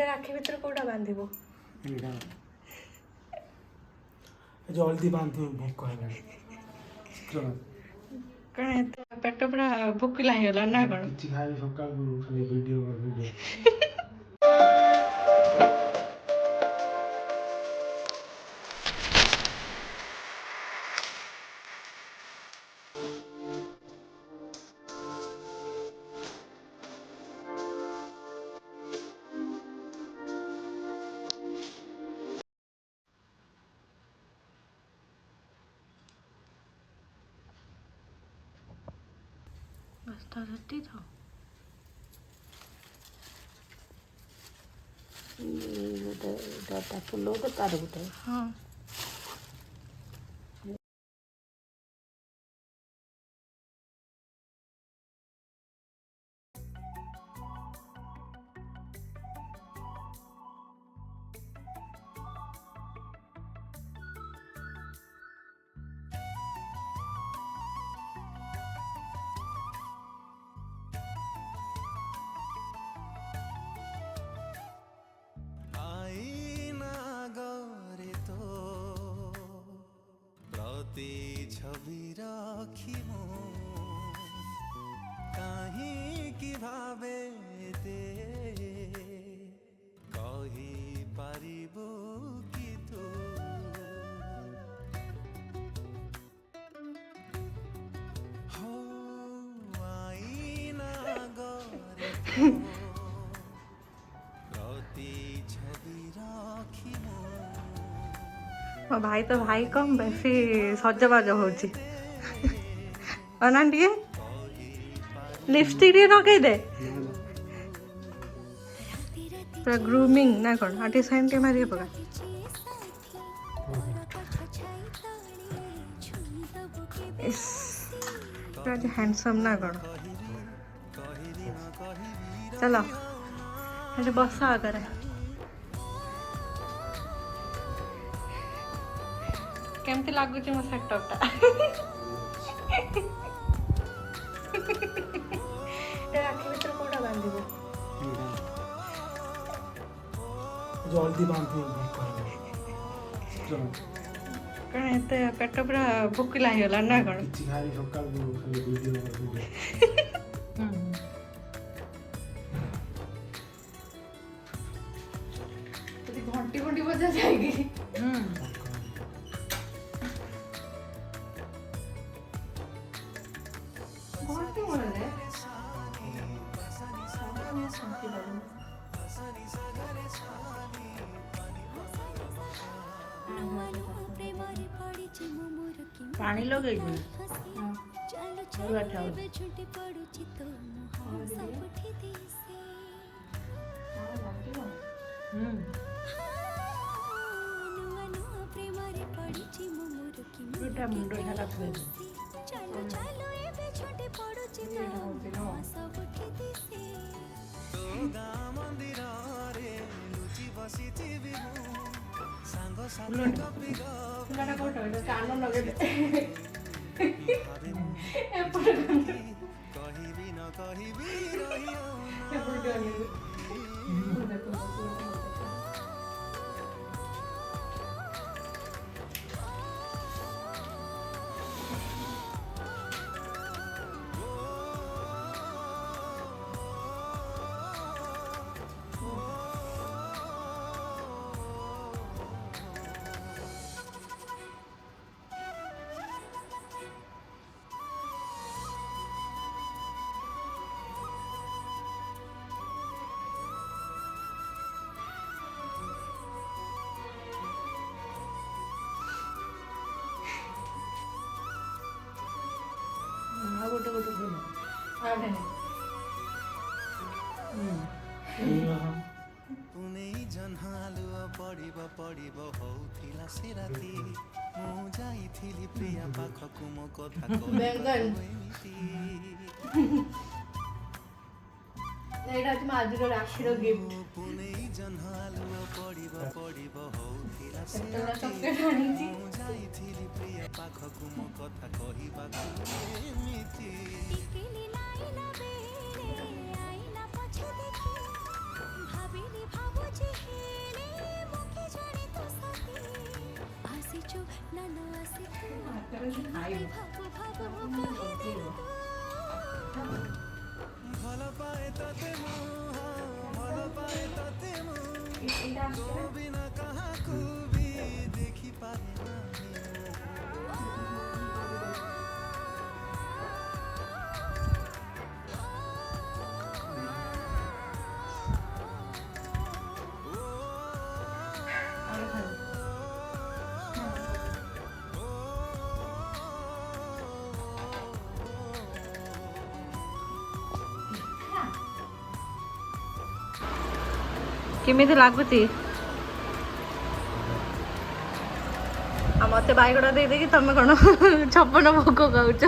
राखी भितर कोटा बांधिबो जल्दी बांध भोक है कण पेट पूरा भोकिला हेला ना कण किछि खाइ सकाळ खाली वीडियो रास्ता रहती था डाटा फुल हो तार गोटे हाँ छवि राखिमो कहीं कि भावे दे कही पारिबो कि तू हो आईना गरे प्रति छवि राखिमो ମୋ ଭାଇ ତ ଭାଇ କମ୍ ବେଶୀ ସଜବାଜ ହଉଛି ଅନା ଟିକେ ଲିପଷ୍ଟିକ୍ ଟିକେ ଲଗେଇଦେ ପୁରା ଗ୍ରୁମିଂ ନା କ'ଣ ଆଉ ଟିକେ ସାଇନ୍ ଟିକେ ମାରିକି ପକା ଇସ୍ ପୁରା ହ୍ୟାଣ୍ଡସମ୍ ନା କ'ଣ ଚାଲ ଏଠି ବସ ଆଗରେ केमती लगुच मो सेटअपटा राखी भितर कोटा बांधिबो जल्दी बांध भोक है कण एते पेट पूरा भोकिला हेला ना कण किछि खाइ सकाळ खाली वीडियो घंटी घंटी बजा जाएगी पानी लगे मुंड झाला कान लगे गोटे गोटे पुनै जन्हालु पडिब पडिब हौथिला से राति मु जाइथिली प्रिया पाखकु मो कथा एटा तुम आज राशि गिफ्ट पुनै जन्हालु पडिब पडिब हौथिला से चॉकलेट आनी थी मु जाइथिली प्रिया पाखकु मो कथा कहिबाकु एमिति टिकिली लाइला बेरे आइला पछे देखि भाबिली भाबु ଭଲ ପାଏ ତତେ ମୁଁ ଭଲ ପାଏ ତତେ ମୁଁ ତୋ ବିନା କାହାକୁ ବି ଦେଖିପାରେ କେମିତି ଲାଗୁଛି? ଆଉ ମତେ ବାଇଗଣ ଦେଇଦେଇକି ତମେ କଣ ଛପନ ଭୋଗ ଖାଉଛ?